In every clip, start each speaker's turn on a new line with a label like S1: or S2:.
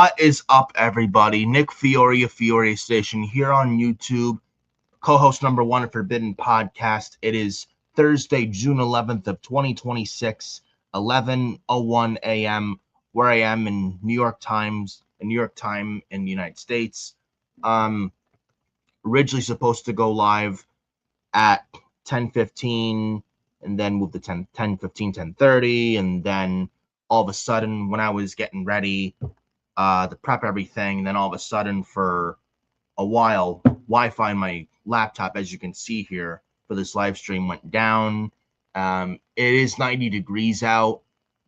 S1: What is up, everybody? Nick Fiore of Fiorious:Nation here on YouTube, co-host number 1 of Forbidden Podcast. It is Thursday, June 11th of 2026, 11:01 a.m. where I am in New York time in the United States. Originally supposed to go live at 10:15 and then move to 10:15, 10:30, and then all of a sudden when I was getting ready to prep everything, then all of a sudden for a while, Wi-Fi on my laptop, as you can see here for this live stream, went down. It is 90 degrees out.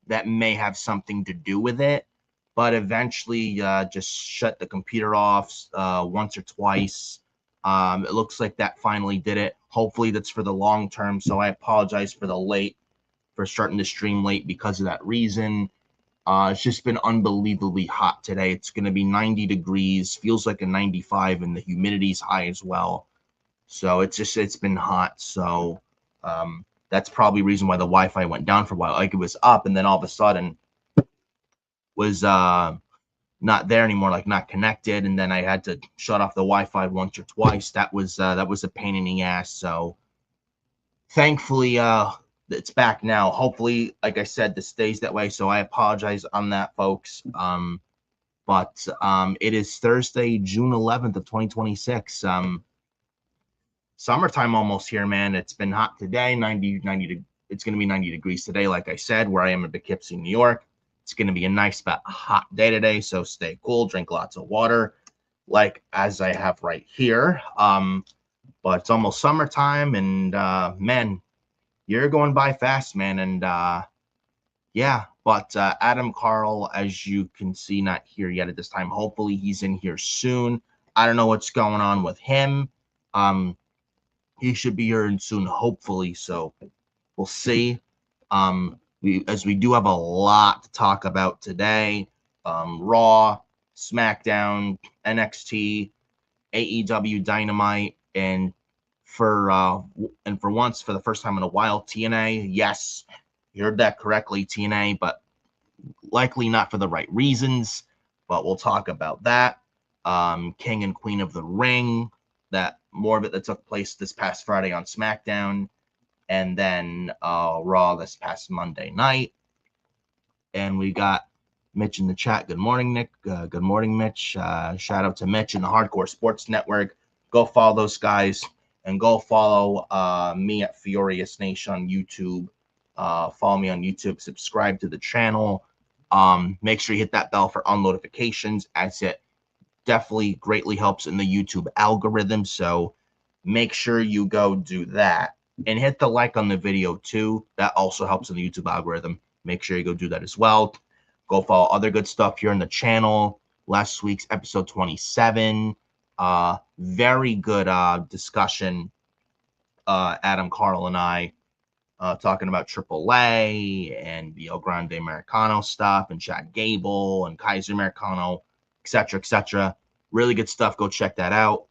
S1: That may have something to do with it, but eventually just shut the computer off once or twice. It looks like that finally did it. Hopefully that's for the long term, so I apologize for starting the stream late because of that reason. It's just been unbelievably hot today. It's going to be 90 degrees, feels like a 95, and the humidity's high as well. So it's been hot. So that's probably the reason why the Wi-Fi went down for a while. Like it was up, and then all of a sudden was not there anymore, like not connected, and then I had to shut off the Wi-Fi once or twice. That was a pain in the ass. So thankfully, it's back now. Hopefully, like I said, this stays that way. So I apologize on that, folks. But it is Thursday, June 11th of 2026. Summertime almost here, man. It's been hot today. It's going to be 90 degrees today, like I said, where I am in Poughkeepsie, New York. It's going to be a nice, but hot day today. So stay cool, drink lots of water, like as I have right here. But it's almost summertime, and man, you're going by fast, man. And yeah, but Adam Carl, as you can see, not here yet at this time. Hopefully he's in here soon. I don't know what's going on with him. He should be here soon, hopefully. So we'll see. We do have a lot to talk about today. Raw, SmackDown, NXT, AEW Dynamite, and for once, for the first time in a while, TNA. Yes, you heard that correctly, TNA, but likely not for the right reasons. But we'll talk about that. King and Queen of the Ring, more of it that took place this past Friday on SmackDown, and then Raw this past Monday night. And we got Mitch in the chat. Good morning, Nick. Good morning, Mitch. Shout out to Mitch and the Hardcore Sports Network. Go follow those guys. And go follow me at FioriousNation on YouTube. Follow me on YouTube. Subscribe to the channel. Make sure you hit that bell for all notifications, as it definitely greatly helps in the YouTube algorithm. So make sure you go do that. And hit the like on the video too. That also helps in the YouTube algorithm. Make sure you go do that as well. Go follow other good stuff here on the channel. Last week's episode 27. Very good discussion. Adam Carl and I talking about AAA and the El Grande Americano stuff, and Chad Gable and Kaiser Americano, etc., etc. Really good stuff. Go check that out.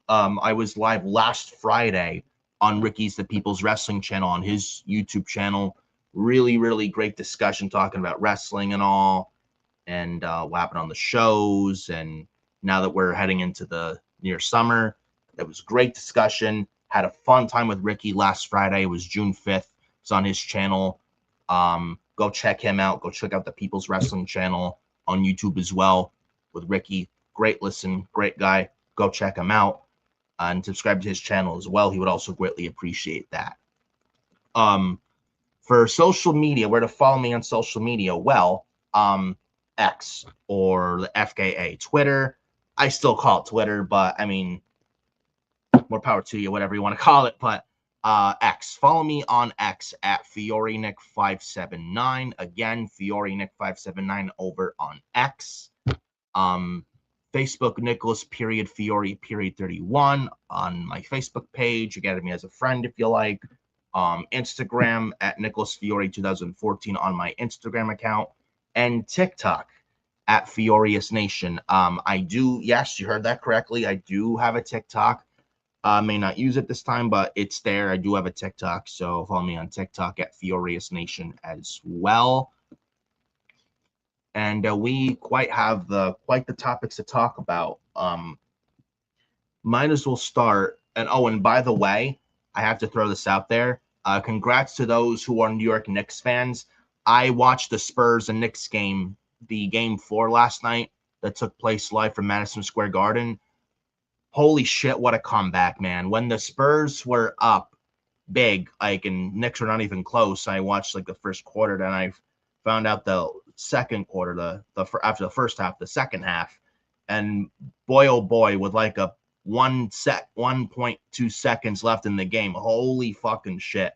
S1: I was live last Friday on Ricky's The People's Wrestling channel, on his YouTube channel. Really, really great discussion talking about wrestling and all, and what happened on the shows. And now that we're heading into the near summer, it was great discussion. Had a fun time with Ricky last Friday. It was June 5th. It's on his channel. Go check him out. Go check out the People's Wrestling channel on YouTube as well with Ricky. Great listen, great guy. Go check him out and subscribe to his channel as well. He would also greatly appreciate that. For social media, where to follow me on social media? Well, X, or the FKA, Twitter. I still call it Twitter, but I mean, more power to you, whatever you want to call it. But X, follow me on X at FioriNick579. Again, FioriNick579 over on X. Facebook, Nicholas.Fiore.31 on my Facebook page. You get me as a friend if you like. Instagram at NicholasFiore2014 on my Instagram account. And TikTok at FioriousNation. I do, yes, you heard that correctly. I do have a TikTok. May not use it this time, but it's there. I do have a TikTok, so follow me on TikTok at FioriousNation as well. and we quite have the topics to talk about. Might as well start. And by the way, I have to throw this out there. Congrats to those who are New York Knicks fans. I watched the Spurs and Knicks game, the game 4 last night that took place live from Madison Square Garden. Holy shit, what a comeback, man. When the Spurs were up big, like, and Knicks were not even close, I watched like the first quarter, then I found out the second quarter, after the first half, the second half, and boy oh boy, with like a 1.2 seconds left in the game, holy fucking shit,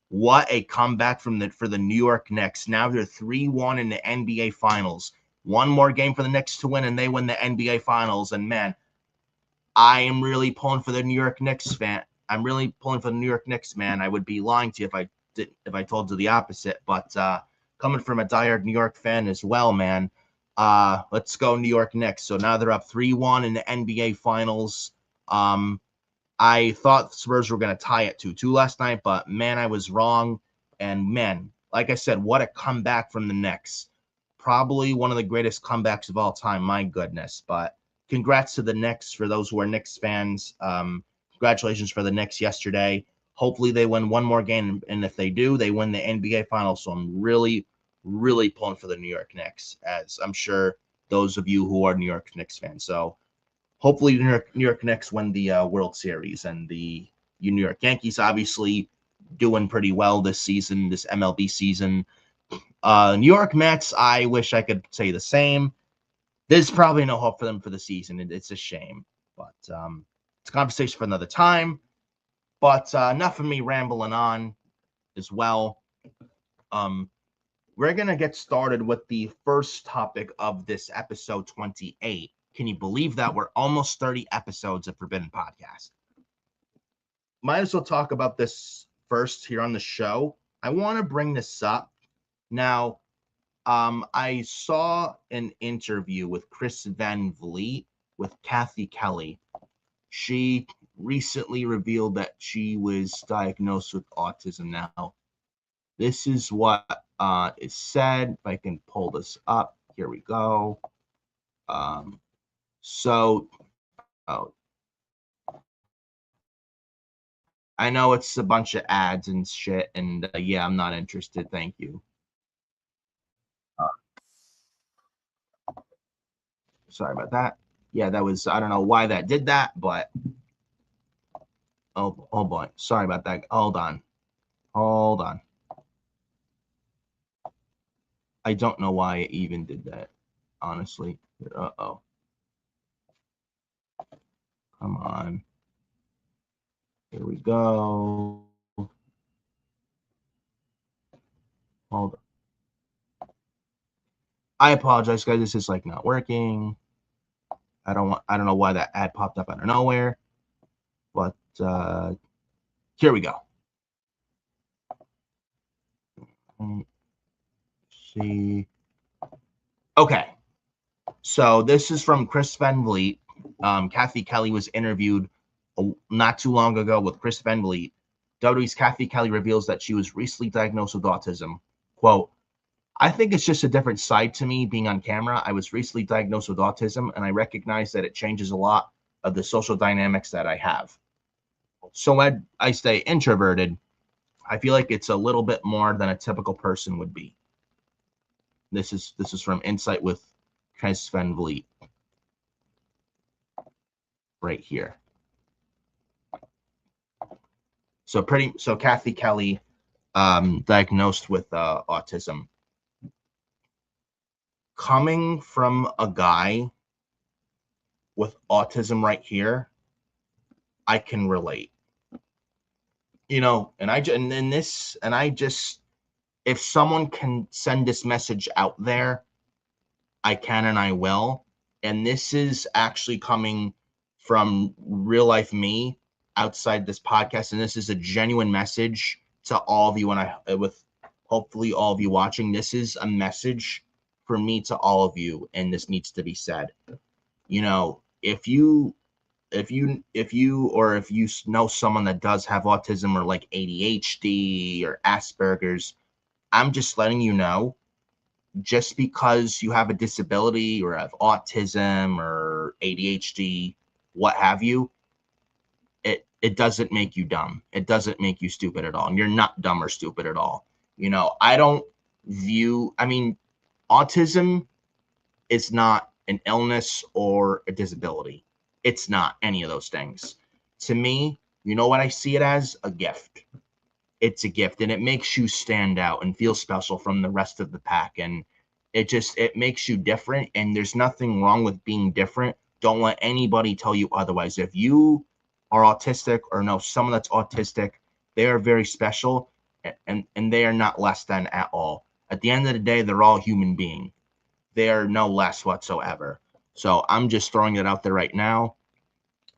S1: what a comeback for the New York Knicks. Now they're 3-1 in the NBA Finals. One more game for the Knicks to win, and they win the NBA Finals. And man, I am really pulling for the New York Knicks fan. I'm really pulling for the New York Knicks, man. I would be lying to you if I told you the opposite. But coming from a diehard New York fan as well, man. Let's go New York Knicks. So now they're up 3-1 in the NBA Finals. I thought the Spurs were going to tie it 2-2 last night, but man, I was wrong. And man, like I said, what a comeback from the Knicks. Probably one of the greatest comebacks of all time. My goodness. But congrats to the Knicks. For those who are Knicks fans, congratulations for the Knicks yesterday. Hopefully they win one more game, and if they do, they win the NBA Finals. So I'm really, really pulling for the New York Knicks, as I'm sure those of you who are New York Knicks fans. So hopefully New York Knicks win the World Series, and the New York Yankees obviously doing pretty well this season, this MLB season. New York Mets, I wish I could say the same. There's probably no hope for them for the season. It's a shame, but it's a conversation for another time. But enough of me rambling on as well. We're going to get started with the first topic of this episode 28. Can you believe that? We're almost 30 episodes of Forbidden Podcast. Might as well talk about this first here on the show. I want to bring this up. Now, I saw an interview with Chris Van Vliet with Kathy Kelly. She recently revealed that she was diagnosed with autism. Now, this is what is said. If I can pull this up, here we go. I know it's a bunch of ads and shit, and yeah, I'm not interested. Thank you. Sorry about that. Yeah, that was, I don't know why that did that, but oh boy, sorry about that. Hold on. I don't know why it even did that, honestly. Uh-oh. Come on. Here we go. Hold on. I apologize, guys. This is like not working. I don't know why that ad popped up out of nowhere, but here we go. Let's see. Okay. So this is from Chris Van Vliet. Kathy Kelly was interviewed not too long ago with Chris Van Vliet. WWE's Kathy Kelly reveals that she was recently diagnosed with autism. Quote, I think it's just a different side to me being on camera. I was recently diagnosed with autism, and I recognize that it changes a lot of the social dynamics that I have. So when I stay introverted, I feel like it's a little bit more than a typical person would be. This is from Insight with Chris Van Vliet. Right here. So Kathy Kelly diagnosed with autism. Coming from a guy with autism right here, I can relate. You know, if someone can send this message out there, I can and I will. And this is actually coming from real life me outside this podcast, and this is a genuine message to all of you, and with hopefully all of you watching. This is a message for me to all of you, and this needs to be said. You know, if you know someone that does have autism or like ADHD or Asperger's, I'm just letting you know just because you have a disability or have autism or ADHD, what have you, it doesn't make you dumb. It doesn't make you stupid at all. And you're not dumb or stupid at all. You know, I don't view, I mean, autism is not an illness or a disability. It's not any of those things. To me, you know what I see it as? A gift. It's a gift, and it makes you stand out and feel special from the rest of the pack. And it makes you different, and there's nothing wrong with being different. Don't let anybody tell you otherwise. If you are autistic or know someone that's autistic, they are very special, and they are not less than at all. At the end of the day, they're all human beings. They are no less whatsoever. So I'm just throwing it out there right now.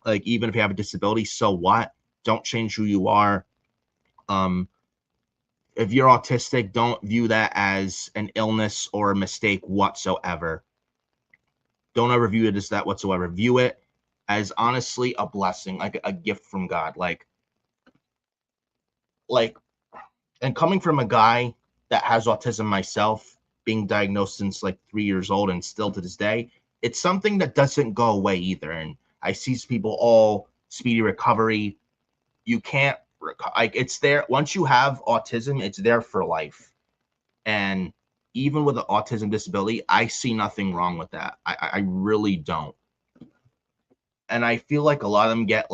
S1: Like, even if you have a disability, so what? Don't change who you are. If you're autistic, don't view that as an illness or a mistake whatsoever. Don't ever view it as that whatsoever. View it as honestly a blessing, like a gift from God. Like, and coming from a guy that has autism myself, being diagnosed since like 3 years old and still to this day, it's something that doesn't go away either. And I see people all speedy recovery. You can't like, it's there. Once you have autism, it's there for life. And even with an autism disability, I see nothing wrong with that. I really don't. And I feel like a lot of them get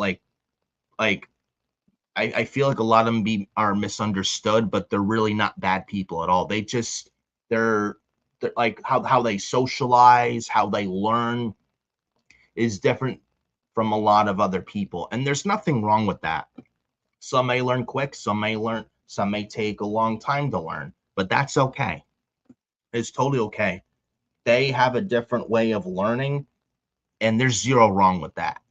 S1: I feel like a lot of them are misunderstood, but they're really not bad people at all. They're like how they socialize, how they learn is different from a lot of other people. And there's nothing wrong with that. Some may learn quick, some may take a long time to learn, but that's okay. It's totally okay. They have a different way of learning, and there's zero wrong with that.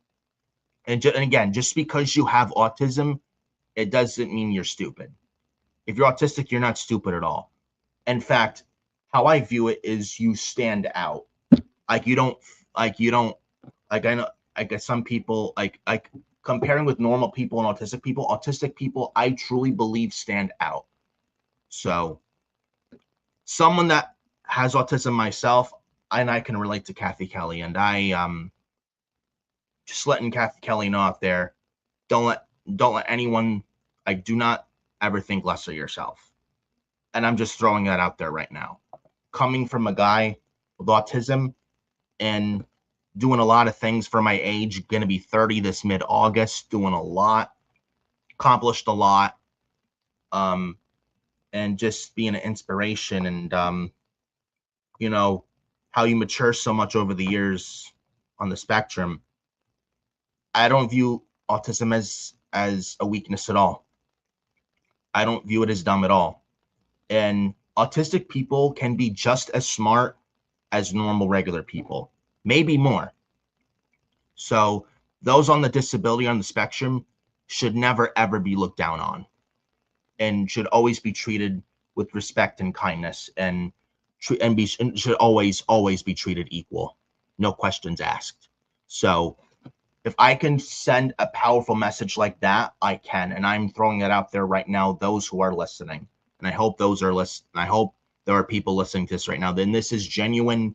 S1: And again, just because you have autism, it doesn't mean you're stupid. If you're autistic, you're not stupid at all. In fact, how I view it is you stand out. Like, you don't like I know, I guess some people like comparing with normal people and autistic people, I truly believe stand out. So someone that has autism myself, and I can relate to Kathy Kelly, and I just letting Kathy Kelly know out there, don't let anyone, like, do not ever think less of yourself. And I'm just throwing that out there right now. Coming from a guy with autism and doing a lot of things for my age, going to be 30 this mid-August, doing a lot, accomplished a lot, and just being an inspiration, and you know, how you mature so much over the years on the spectrum. I don't view autism as a weakness at all. I don't view it as dumb at all. And autistic people can be just as smart as normal regular people, maybe more. So those on the disability on the spectrum should never ever be looked down on, and should always be treated with respect and kindness, and should always be treated equal, no questions asked. So if I can send a powerful message like that, I can, and I'm throwing it out there right now. Those who are listening, and I hope those are listening. I hope there are people listening to this right now. Then this is genuine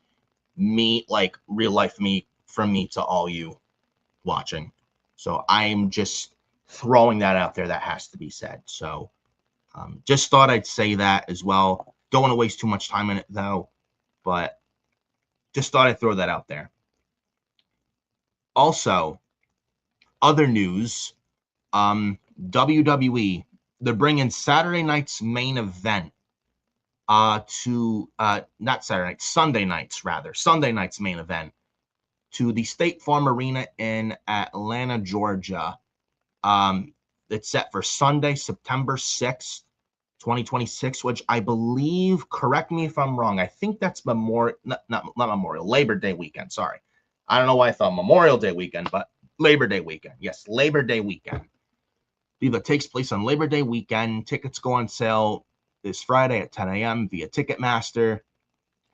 S1: me, like real life me, from me to all you watching. So I'm just throwing that out there. That has to be said. So just thought I'd say that as well. Don't want to waste too much time in it though, but just thought I'd throw that out there. Also, other news, WWE, they're bringing Saturday night's main event to not Saturday night, Sunday night's main event to the State Farm Arena in Atlanta, Georgia. It's set for Sunday, September 6th, 2026, which I believe, correct me if I'm wrong, I think that's not Memorial, Labor Day weekend. Sorry. I don't know why I thought Memorial Day weekend, but Labor Day weekend. Yes, Labor Day weekend. I believe it takes place on Labor Day weekend. Tickets go on sale this Friday at 10 a.m. via Ticketmaster,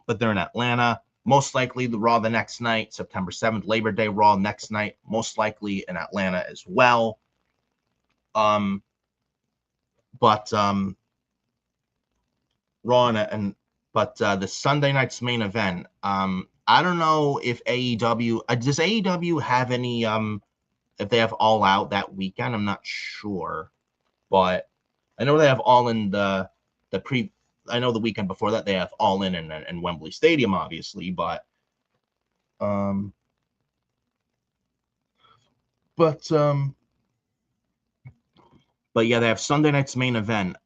S1: but they're in Atlanta. Most likely the Raw the next night, September 7th, Labor Day Raw next night, most likely in Atlanta as well. But Raw and But the Sunday night's main event, I don't know if AEW does AEW have any if they have All Out that weekend. I'm not sure, but I know they have All In I know the weekend before that they have All In and Wembley Stadium, obviously, but yeah, they have Sunday night's main event.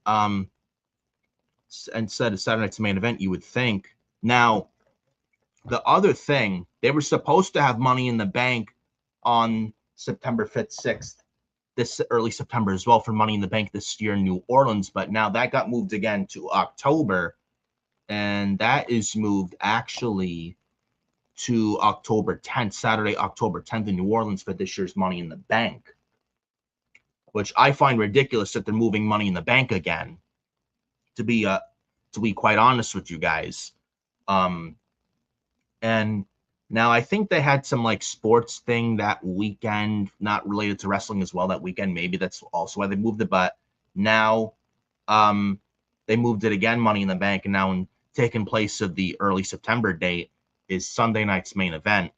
S1: Instead of Saturday night's main event, you would think. Now, the other thing, they were supposed to have Money in the Bank on September 5th, 6th, this early September as well for Money in the Bank this year in New Orleans, but now that got moved again to October, and that is moved actually to October 10th, Saturday, October 10th in New Orleans for this year's Money in the Bank, which I find ridiculous that they're moving Money in the Bank again, to be quite honest with you guys. And now I think they had some like sports thing that weekend, not related to wrestling as well that weekend. Maybe that's also why they moved it. But now they moved it again, Money in the Bank. And now taking place of the early September date is Sunday night's main event.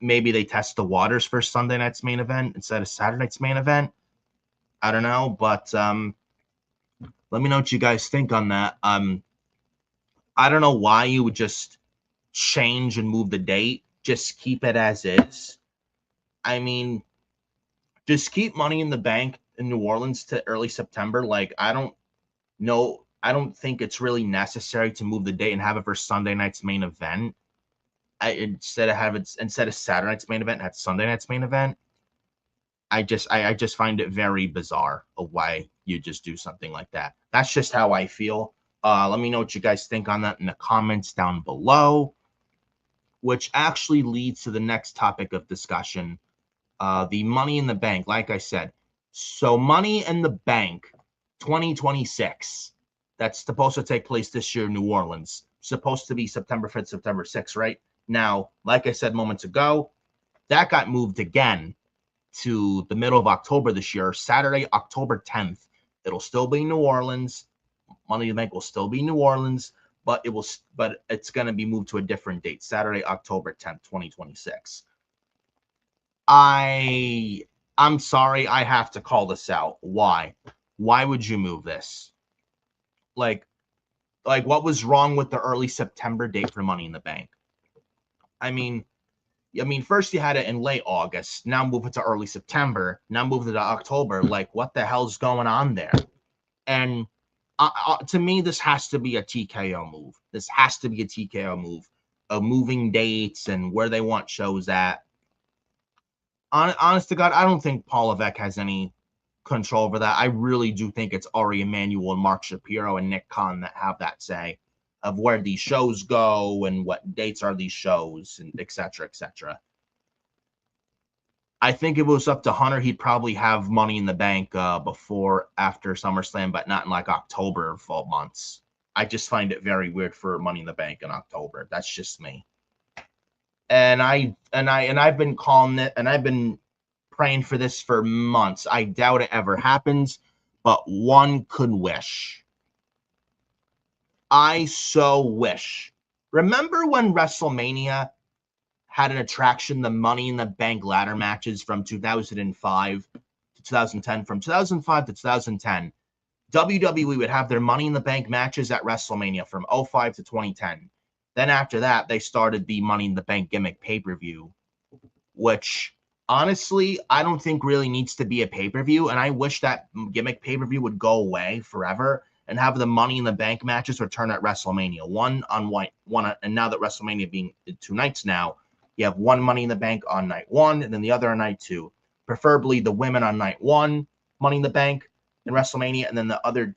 S1: Maybe they test the waters for Sunday night's main event instead of Saturday night's main event? I don't know. But let me know what you guys think on that. I don't know why you would just change and move the date. Just keep it as is. I mean, just keep Money in the Bank in New Orleans to early September. Like, I don't think it's really necessary to move the date and have it for Sunday night's main event. Instead of Saturday night's main event, have Sunday night's main event. I just find it very bizarre of why you just do something like that. That's just how I feel. Let me know what you guys think on that in the comments down below, which actually leads to the next topic of discussion, the Money in the Bank. Like I said, so Money in the Bank 2026, that's supposed to take place this year in New Orleans, supposed to be September 5th, September 6th, right? Now, like I said moments ago, that got moved again to the middle of October this year, Saturday, October 10th. It'll still be New Orleans. Money in the Bank will still be New Orleans, but it's going to be moved to a different date, Saturday, October 10th, 2026. I'm sorry, I have to call this out. Why? Why would you move this? Like what was wrong with the early September date for Money in the Bank? I mean, first you had it in late August. Now move it to early September. Now move it to October. Like, what the hell's going on there? And to me, this has to be a TKO move. This has to be a TKO move of moving dates and where they want shows at. Honest to God, I don't think Paul Levesque has any control over that. I really do think it's Ari Emanuel and Mark Shapiro and Nick Khan that have that say of where these shows go and what dates are these shows and et cetera, et cetera. I think if it was up to Hunter, he'd probably have Money in the Bank before, after SummerSlam, but not in like October of all months. I just find it very weird for Money in the Bank in October. That's just me. And I've been calling it, and I've been praying for this for months. I doubt it ever happens, but one could wish. I so wish. Remember when WrestleMania had an attraction, the Money in the Bank ladder matches from 2005 to 2010? From 2005 to 2010, WWE would have their Money in the Bank matches at WrestleMania from 05 to 2010. Then after that, they started the Money in the Bank gimmick pay-per-view, which honestly, I don't think really needs to be a pay-per-view. And I wish that gimmick pay-per-view would go away forever and have the Money in the Bank matches return at WrestleMania. One on white, and now that WrestleMania being 2 nights now, you have one Money in the Bank on night 1 and then the other on night 2. Preferably the women on night 1, Money in the Bank in WrestleMania, and then the other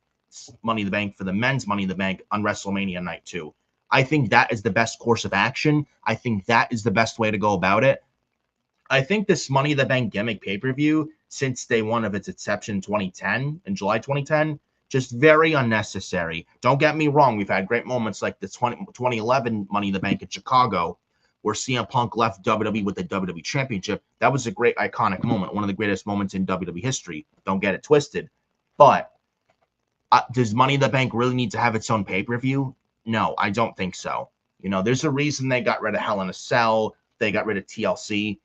S1: Money in the Bank for the men's Money in the Bank on WrestleMania night 2. I think that is the best course of action. I think that is the best way to go about it. I think this Money in the Bank gimmick pay-per-view, since day one of its inception in 2010, in July 2010, just very unnecessary. Don't get me wrong. We've had great moments like the 2011 Money in the Bank in Chicago, where CM Punk left WWE with the WWE Championship. That was a great iconic moment, one of the greatest moments in WWE history. Don't get it twisted. But Does Money in the Bank really need to have its own pay-per-view? No, I don't think so. You know, there's a reason they got rid of Hell in a Cell. They got rid of TLC.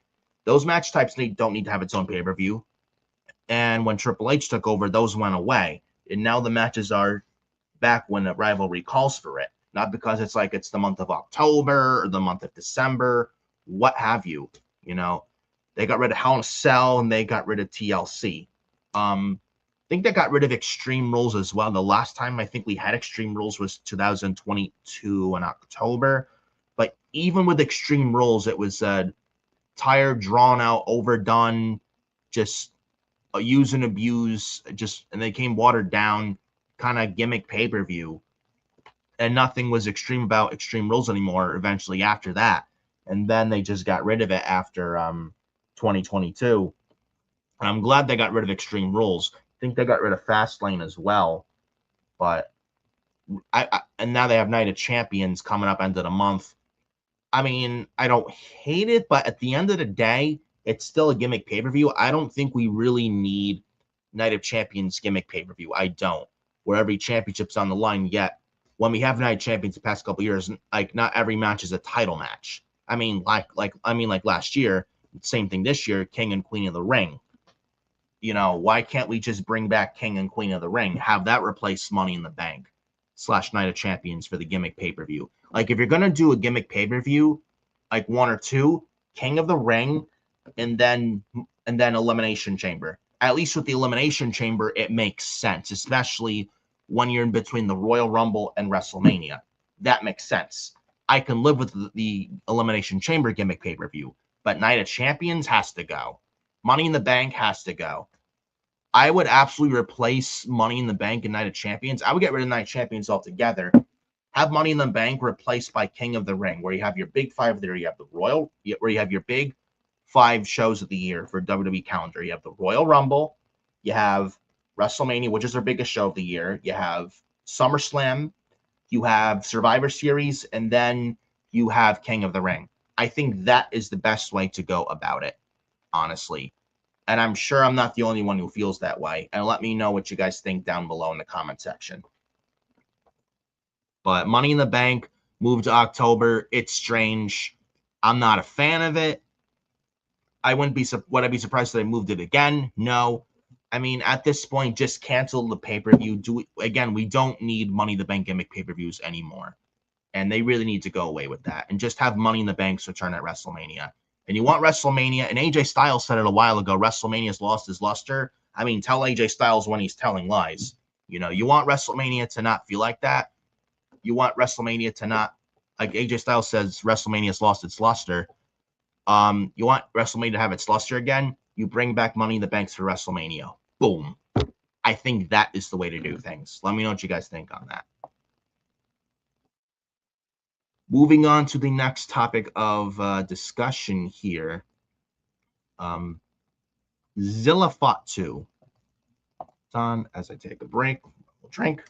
S1: Those match types don't need to have its own pay-per-view. And when Triple H took over, those went away. And now the matches are back when the rivalry calls for it. Not because it's like it's the month of October or the month of December, what have you. You know, they got rid of Hell in a Cell and they got rid of TLC. I think they got rid of Extreme Rules as well. The last time I think we had Extreme Rules was 2022 in October. But even with Extreme Rules, it was tired, drawn out, overdone, just use and abuse, and they came watered down kind of gimmick pay-per-view. And nothing was extreme about Extreme Rules anymore eventually after that. And then they just got rid of it after 2022. And I'm glad they got rid of Extreme Rules. I think they got rid of Fastlane as well. But and now they have Night of Champions coming up end of the month. I mean, I don't hate it, but at the end of the day, it's still a gimmick pay-per-view. I don't think we really need Night of Champions gimmick pay-per-view. I don't. Where every championship's on the line, yet when we have Night of Champions the past couple years, like not every match is a title match. I mean, like last year, same thing this year, King and Queen of the Ring. You know, why can't we just bring back King and Queen of the Ring? Have that replace Money in the Bank / Night of Champions for the gimmick pay-per-view. Like, if you're going to do a gimmick pay-per-view, like one or two, King of the Ring, and then Elimination Chamber. At least with the Elimination Chamber, it makes sense, especially when you're in between the Royal Rumble and WrestleMania. That makes sense. I can live with the Elimination Chamber gimmick pay-per-view, but Night of Champions has to go. Money in the Bank has to go. I would absolutely replace Money in the Bank and Night of Champions. I would get rid of Night of Champions altogether. Have Money in the Bank replaced by King of the Ring, where you have your big five there. You have the Royal, where you have your big 5 shows of the year for WWE calendar. You have the Royal Rumble, you have WrestleMania, which is their biggest show of the year. You have SummerSlam, you have Survivor Series, and then you have King of the Ring. I think that is the best way to go about it, honestly. And I'm sure I'm not the only one who feels that way. And let me know what you guys think down below in the comment section. But Money in the Bank moved to October. It's strange. I'm not a fan of it. Would I be surprised if they moved it again? No. I mean, at this point, just cancel the pay-per-view. We don't need Money in the Bank gimmick pay-per-views anymore. And they really need to go away with that. And just have Money in the Bank's return at WrestleMania. And you want WrestleMania, and AJ Styles said it a while ago, WrestleMania's lost his luster. I mean, tell AJ Styles when he's telling lies. You know, you want WrestleMania to not feel like that. You want WrestleMania to not, like AJ Styles says, WrestleMania's lost its luster. You want WrestleMania to have its luster again, you bring back Money in the Bank for WrestleMania. Boom. I think that is the way to do things. Let me know what you guys think on that. Moving on to the next topic of discussion here. Zilla fought 2. On as I take a break, we'll drink.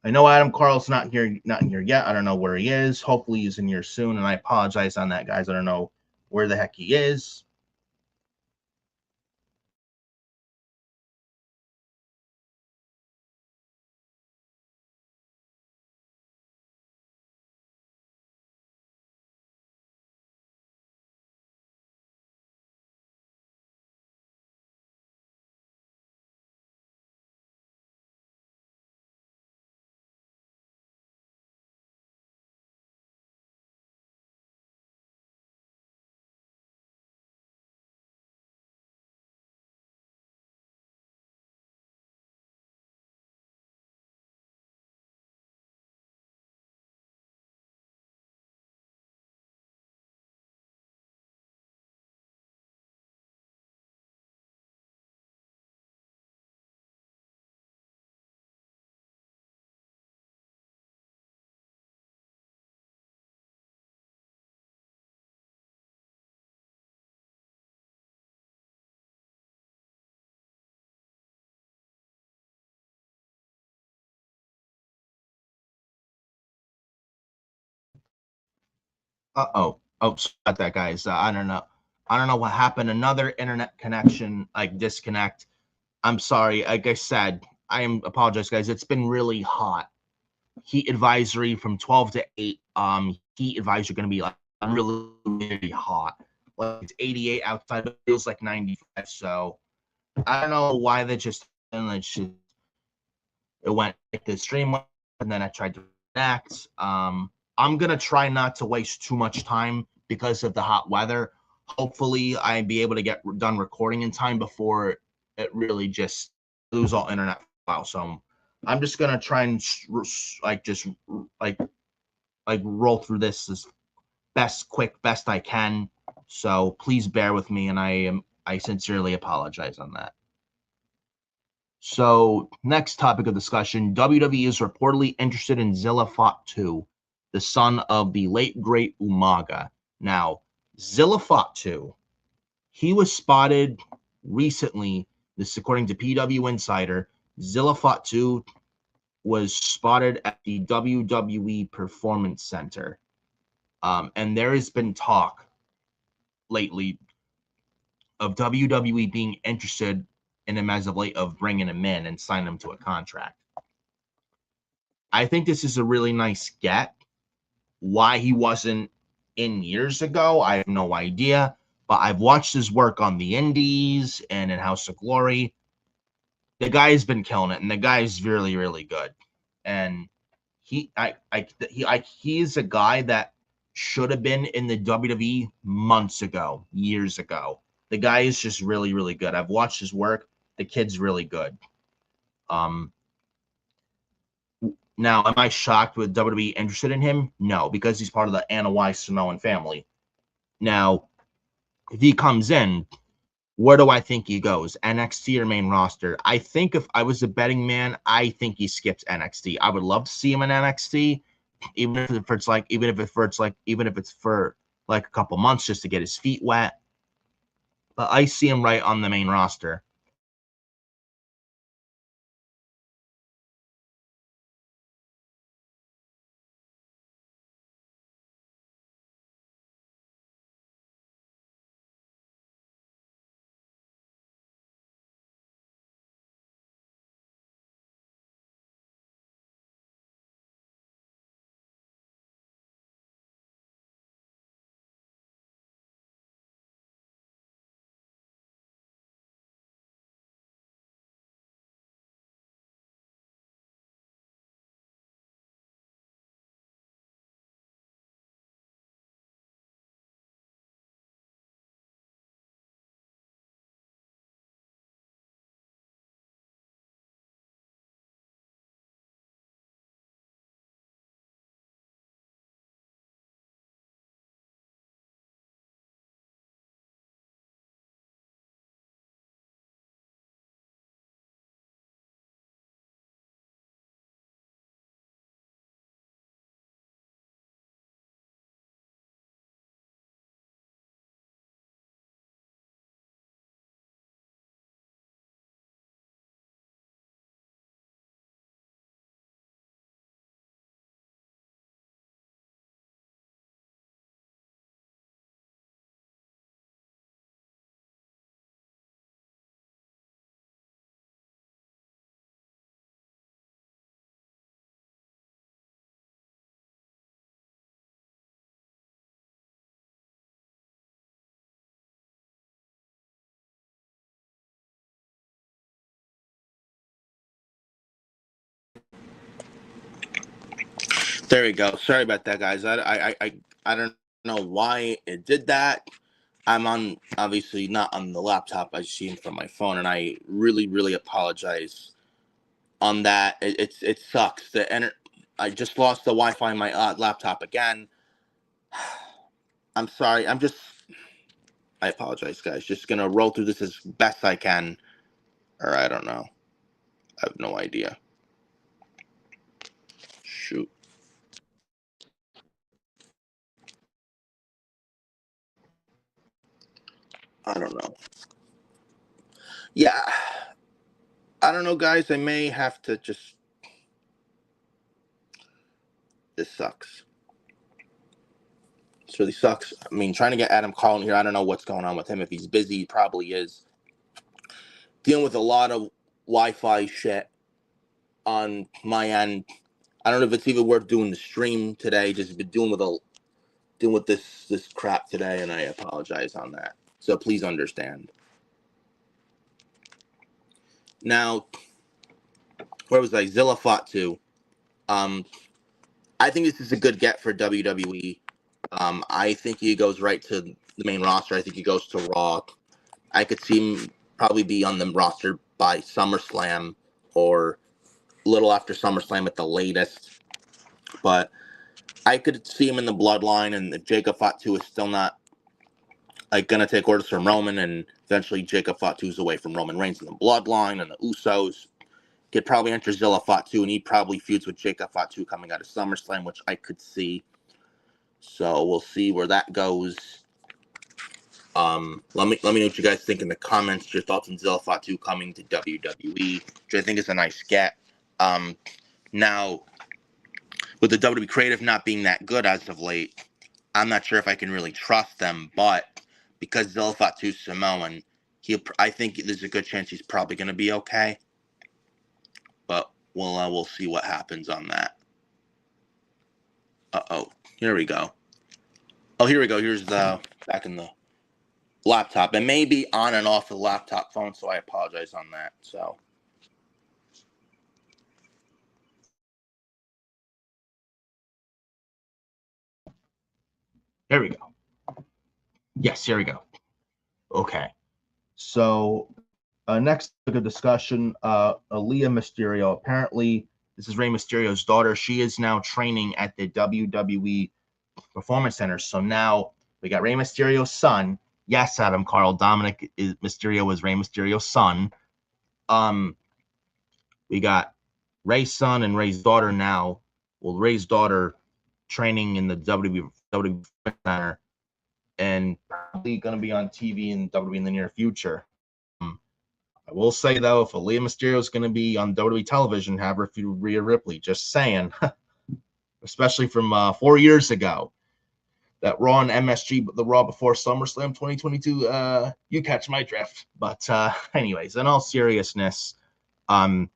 S1: I know Adam Carl's not here yet. I don't know where he is. Hopefully he's in here soon, and I apologize on that, guys. I don't know where the heck he is. Oh, sorry about that, guys. I don't know what happened. Another internet connection, like disconnect. I'm sorry. Like I said, apologize, guys. It's been really hot. Heat advisory from 12 to 8. Heat advisory going to be like really, really hot. Like it's 88 outside, but it feels like 95. So I don't know why they just it went like the stream went, and then I tried to connect. I'm gonna try not to waste too much time because of the hot weather. Hopefully, I'll be able to get done recording in time before it really just lose all internet files. So I'm just gonna try and like roll through this as best I can. So please bear with me, and I sincerely apologize on that. So, next topic of discussion, WWE is reportedly interested in Zilla Fatu, the son of the late great Umaga. Now, Zilla Fatu, he was spotted recently, this according to PW Insider, Zilla Fatu was spotted at the WWE Performance Center. And there has been talk lately of WWE being interested in him as of late, of bringing him in and signing him to a contract. I think this is a really nice get. Why he wasn't in years ago, I have no idea. But I've watched his work on the Indies and in House of Glory. The guy's been killing it, and the guy's really, really good. And he is a guy that should have been in the WWE months ago, years ago. The guy is just really, really good. I've watched his work. The kid's really good. Now, am I shocked with WWE interested in him? No, because he's part of the Anna Y Samoan family. Now, if he comes in, where do I think he goes? NXT or main roster? I think if I was a betting man, I think he skips NXT. I would love to see him in NXT, even if it's for like a couple months just to get his feet wet. But I see him right on the main roster. There we go. Sorry about that, guys. I don't know why it did that. I'm on, obviously not on the laptop. I see it from my phone, and I really, really apologize on that. It sucks. I just lost the Wi-Fi on my laptop again. I'm sorry. I apologize, guys. Just gonna roll through this as best I can, or I don't know. I have no idea. Shoot. I don't know. Yeah. I don't know, guys. I may have to just. This sucks. This really sucks. I mean, trying to get Adam Carl in here. I don't know what's going on with him. If he's busy, he probably is. dealing with a lot of Wi-Fi shit on my end. I don't know if it's even worth doing the stream today. Just been dealing with this crap today, and I apologize on that. So please understand. Now, where was I? Zilla Fatu. I think this is a good get for WWE. I think he goes right to the main roster. I think he goes to Raw. I could see him probably be on the roster by SummerSlam or a little after SummerSlam at the latest. But I could see him in the Bloodline, and if Jacob Fatu is still not gonna take orders from Roman, and eventually Jacob Fatu's away from Roman Reigns in the Bloodline and the Usos, could probably enter Zilla Fatu, and he probably feuds with Jacob Fatu coming out of SummerSlam, which I could see. So we'll see where that goes. Let me know what you guys think in the comments. Your thoughts on Zilla Fatu coming to WWE, which I think is a nice get. Now, with the WWE creative not being that good as of late, I'm not sure if I can really trust them. But because Zilla Fatu's Samoan, I think there's a good chance he's probably going to be okay. But we'll see what happens on that. Here we go. Oh, here we go. Here's the back in the laptop, and maybe on and off the laptop phone, so I apologize on that. So there we go. Yes, here we go. Okay. So next, a discussion. Aliyah Mysterio. Apparently, this is Rey Mysterio's daughter. She is now training at the WWE Performance Center. So now we got Rey Mysterio's son. Yes, Adam Carl. Dominic Mysterio is Rey Mysterio's son. We got Rey's son and Rey's daughter now. Well, Rey's daughter training in the WWE Center and probably going to be on TV in WWE in the near future. I will say, though, if Aliyah Mysterio is going to be on WWE television, have her feud with Rhea Ripley. Just saying. Especially from 4 years ago. That Raw and MSG, the Raw before SummerSlam 2022, you catch my drift. But anyways, in all seriousness, Aliyah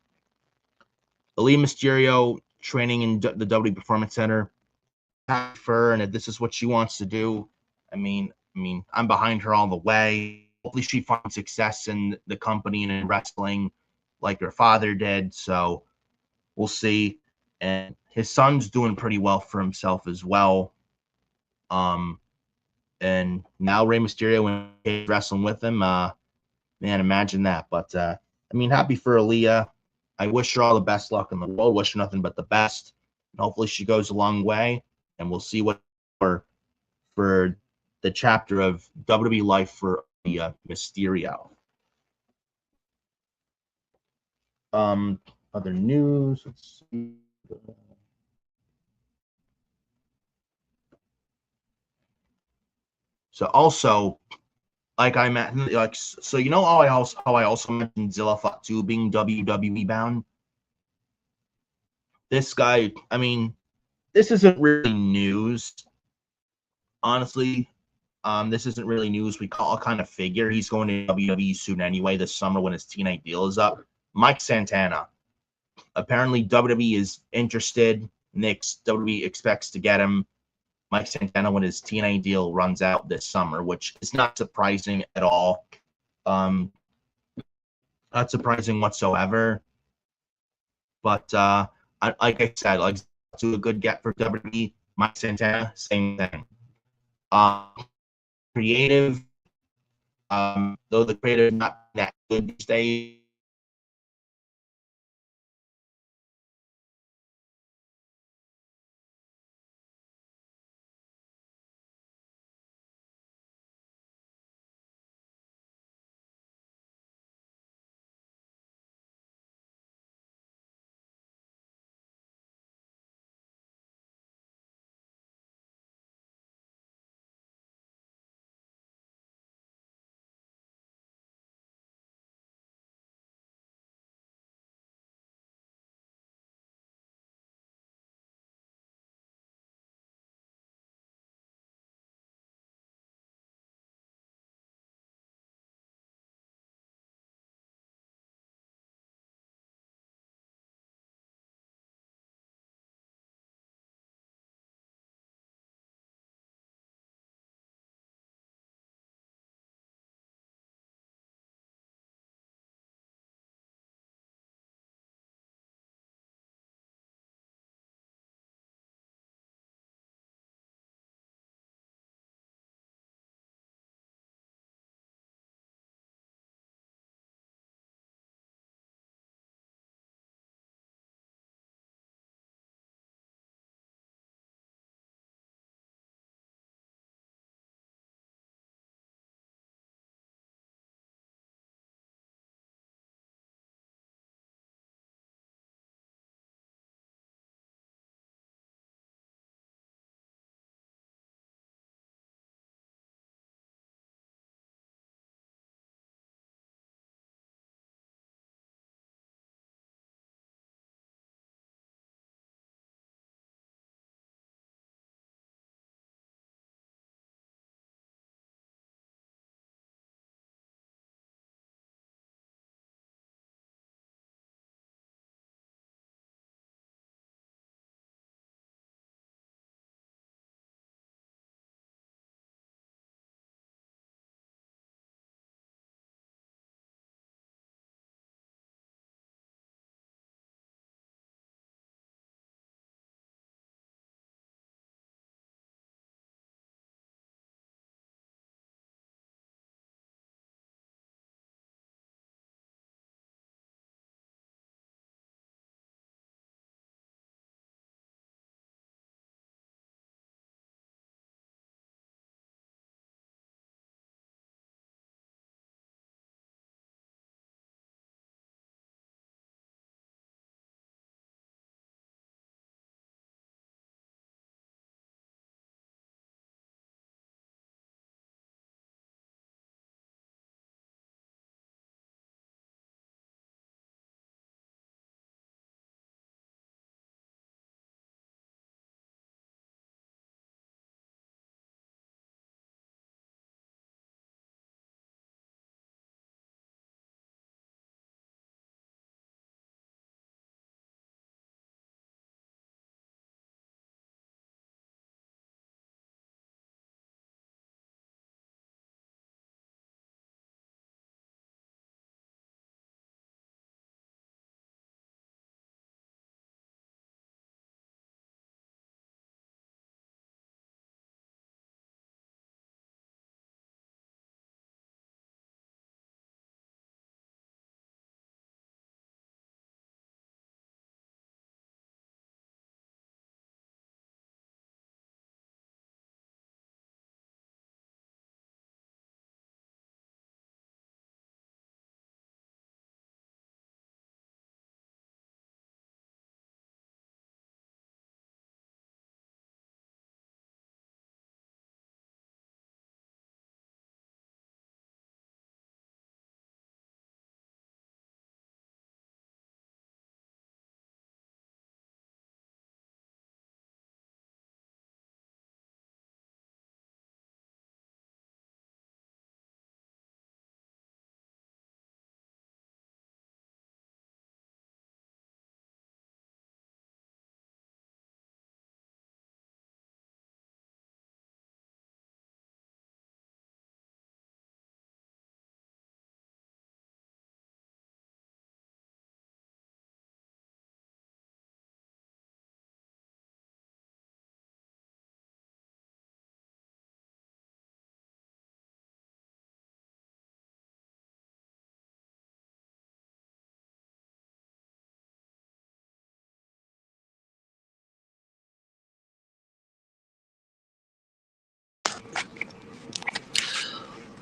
S1: Mysterio training in the WWE Performance Center, happy for her, and if this is what she wants to do, I mean, I'm behind her all the way. Hopefully she finds success in the company and in wrestling like her father did. So we'll see. And his son's doing pretty well for himself as well. And now Rey Mysterio and wrestling with him. Man, imagine that. But happy for Aliyah. I wish her all the best luck in the world. Wish her nothing but the best. And hopefully she goes a long way. And we'll see what for the chapter of WWE life for Mysterio. Other news. Let's see. So also, like I met, so you know how I also mentioned Zilla Fatu being WWE bound. This guy, this isn't really news. Honestly, this isn't really news. We kind of figure he's going to WWE soon anyway this summer when his TNA deal is up. Mike Santana. Apparently, WWE is interested. WWE expects to get him, Mike Santana, when his TNA deal runs out this summer, which is not surprising at all. Not surprising whatsoever. But like I said, to a good get for WWE. Mike Santana, same thing. Creative, though the creative not that good these days.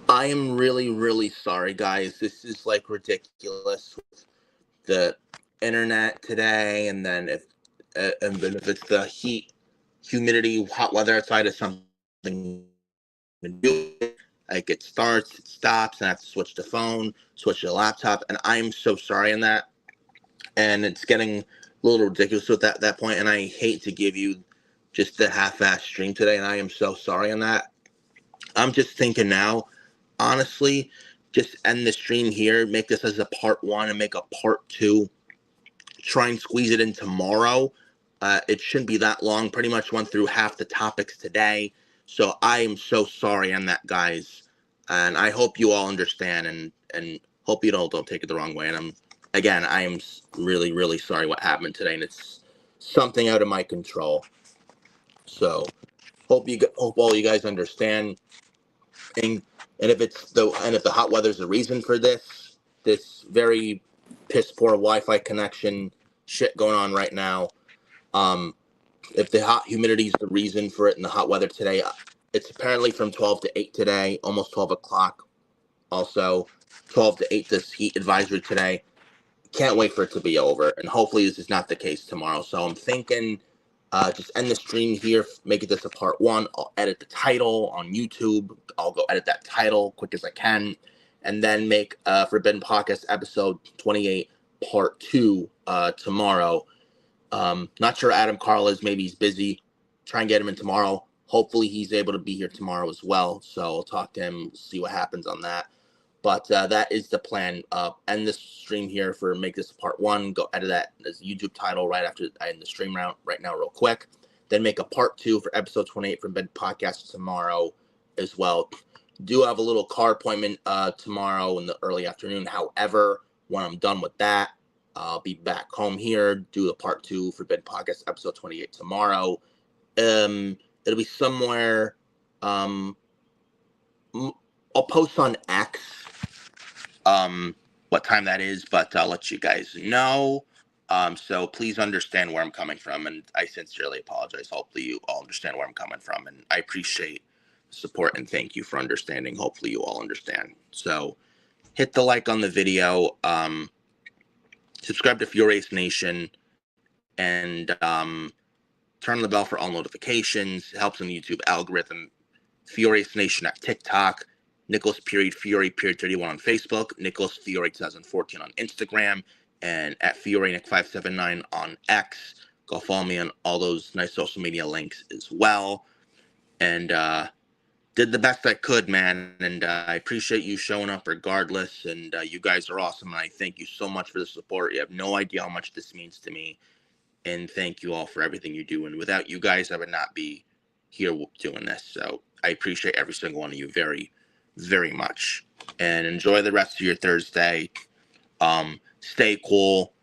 S1: I am really, really sorry, guys. This is like ridiculous. The internet today, and then if it's the heat, humidity, hot weather outside is something to do. Like it starts, it stops, and I have to switch the phone, switch to the laptop, and I'm so sorry on that. And it's getting a little ridiculous at that point, and I hate to give you just the half-ass stream today, and I am so sorry on that. I'm just thinking now, honestly, just end the stream here, make this as a part 1 and make a part 2. Try and squeeze it in tomorrow. It shouldn't be that long. Pretty much went through half the topics today. So I am so sorry on that, guys. And I hope you all understand and hope you don't take it the wrong way. And I am really, really sorry what happened today. And it's something out of my control. So hope all you guys understand. And if the hot weather is the reason for this very piss poor Wi-Fi connection shit going on right now, if the hot humidity is the reason for it and the hot weather today, it's apparently from 12 to 8 today, almost 12 o'clock. Also, 12 to 8 this heat advisory today. Can't wait for it to be over, and hopefully this is not the case tomorrow. So I'm thinking just end the stream here, make it this a part 1. I'll edit the title on YouTube. I'll go edit that title quick as I can, and then make Forbidden Podcast episode 28 part 2 tomorrow. Not sure Adam Carl is. Maybe he's busy. Try and get him in tomorrow. Hopefully he's able to be here tomorrow as well. So I'll talk to him, see what happens on that. But that is the plan. End this stream here for make this part 1. Go edit that as YouTube title right after I end the stream right now real quick. Then make a part 2 for episode 28 from Bed Podcast tomorrow as well. Do have a little car appointment tomorrow in the early afternoon. However, when I'm done with that, I'll be back home here, do the part 2 for Bed Podcast episode 28 tomorrow. It'll be somewhere. I'll post on X what time that is, but I'll let you guys know. So please understand where I'm coming from, and I sincerely apologize. Hopefully you all understand where I'm coming from, and I appreciate the support and thank you for understanding. Hopefully you all understand. So hit the like on the video, subscribe to FioriousNation, and turn the bell for all notifications. It helps on the YouTube algorithm. FioriousNation at TikTok, Nicholas Fury 31 on Facebook, Nicholas Fiore 2014 on Instagram, and at FioreNick579 on X. Go follow me on all those nice social media links as well. And did the best I could, man. And I appreciate you showing up regardless. And you guys are awesome. And I thank you so much for the support. You have no idea how much this means to me. And thank you all for everything you do. And without you guys, I would not be here doing this. So I appreciate every single one of you very, very much. And enjoy the rest of your Thursday. Stay cool.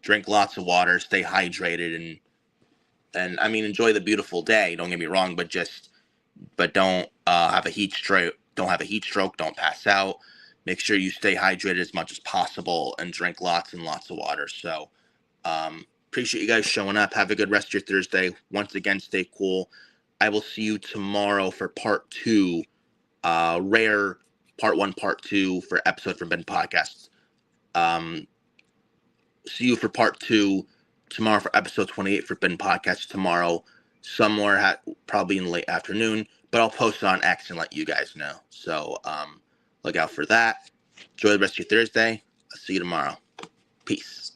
S1: Drink lots of water. Stay hydrated. And I mean, enjoy the beautiful day. Don't get me wrong, but don't have a heat stroke. Don't have a heat stroke. Don't pass out. Make sure you stay hydrated as much as possible and drink lots and lots of water. So, appreciate you guys showing up. Have a good rest of your Thursday. Once again, stay cool. I will see you tomorrow for part 2, rare part 1, part 2 for episode from Ben Podcast. See you for part 2 tomorrow for episode 28 for Ben Podcast tomorrow, somewhere probably in the late afternoon, but I'll post it on X and let you guys know. So look out for that. Enjoy the rest of your Thursday. I'll see you tomorrow. Peace.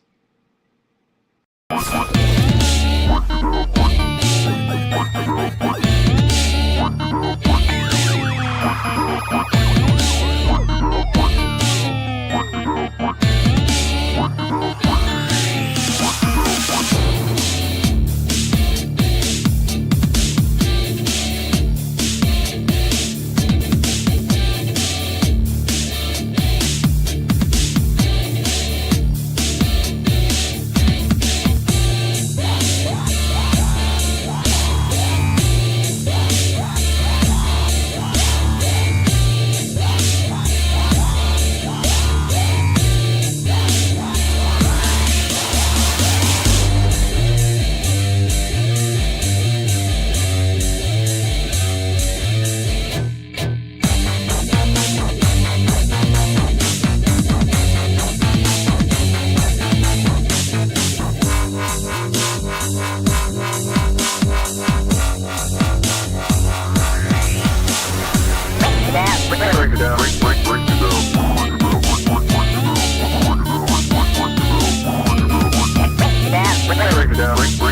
S2: down.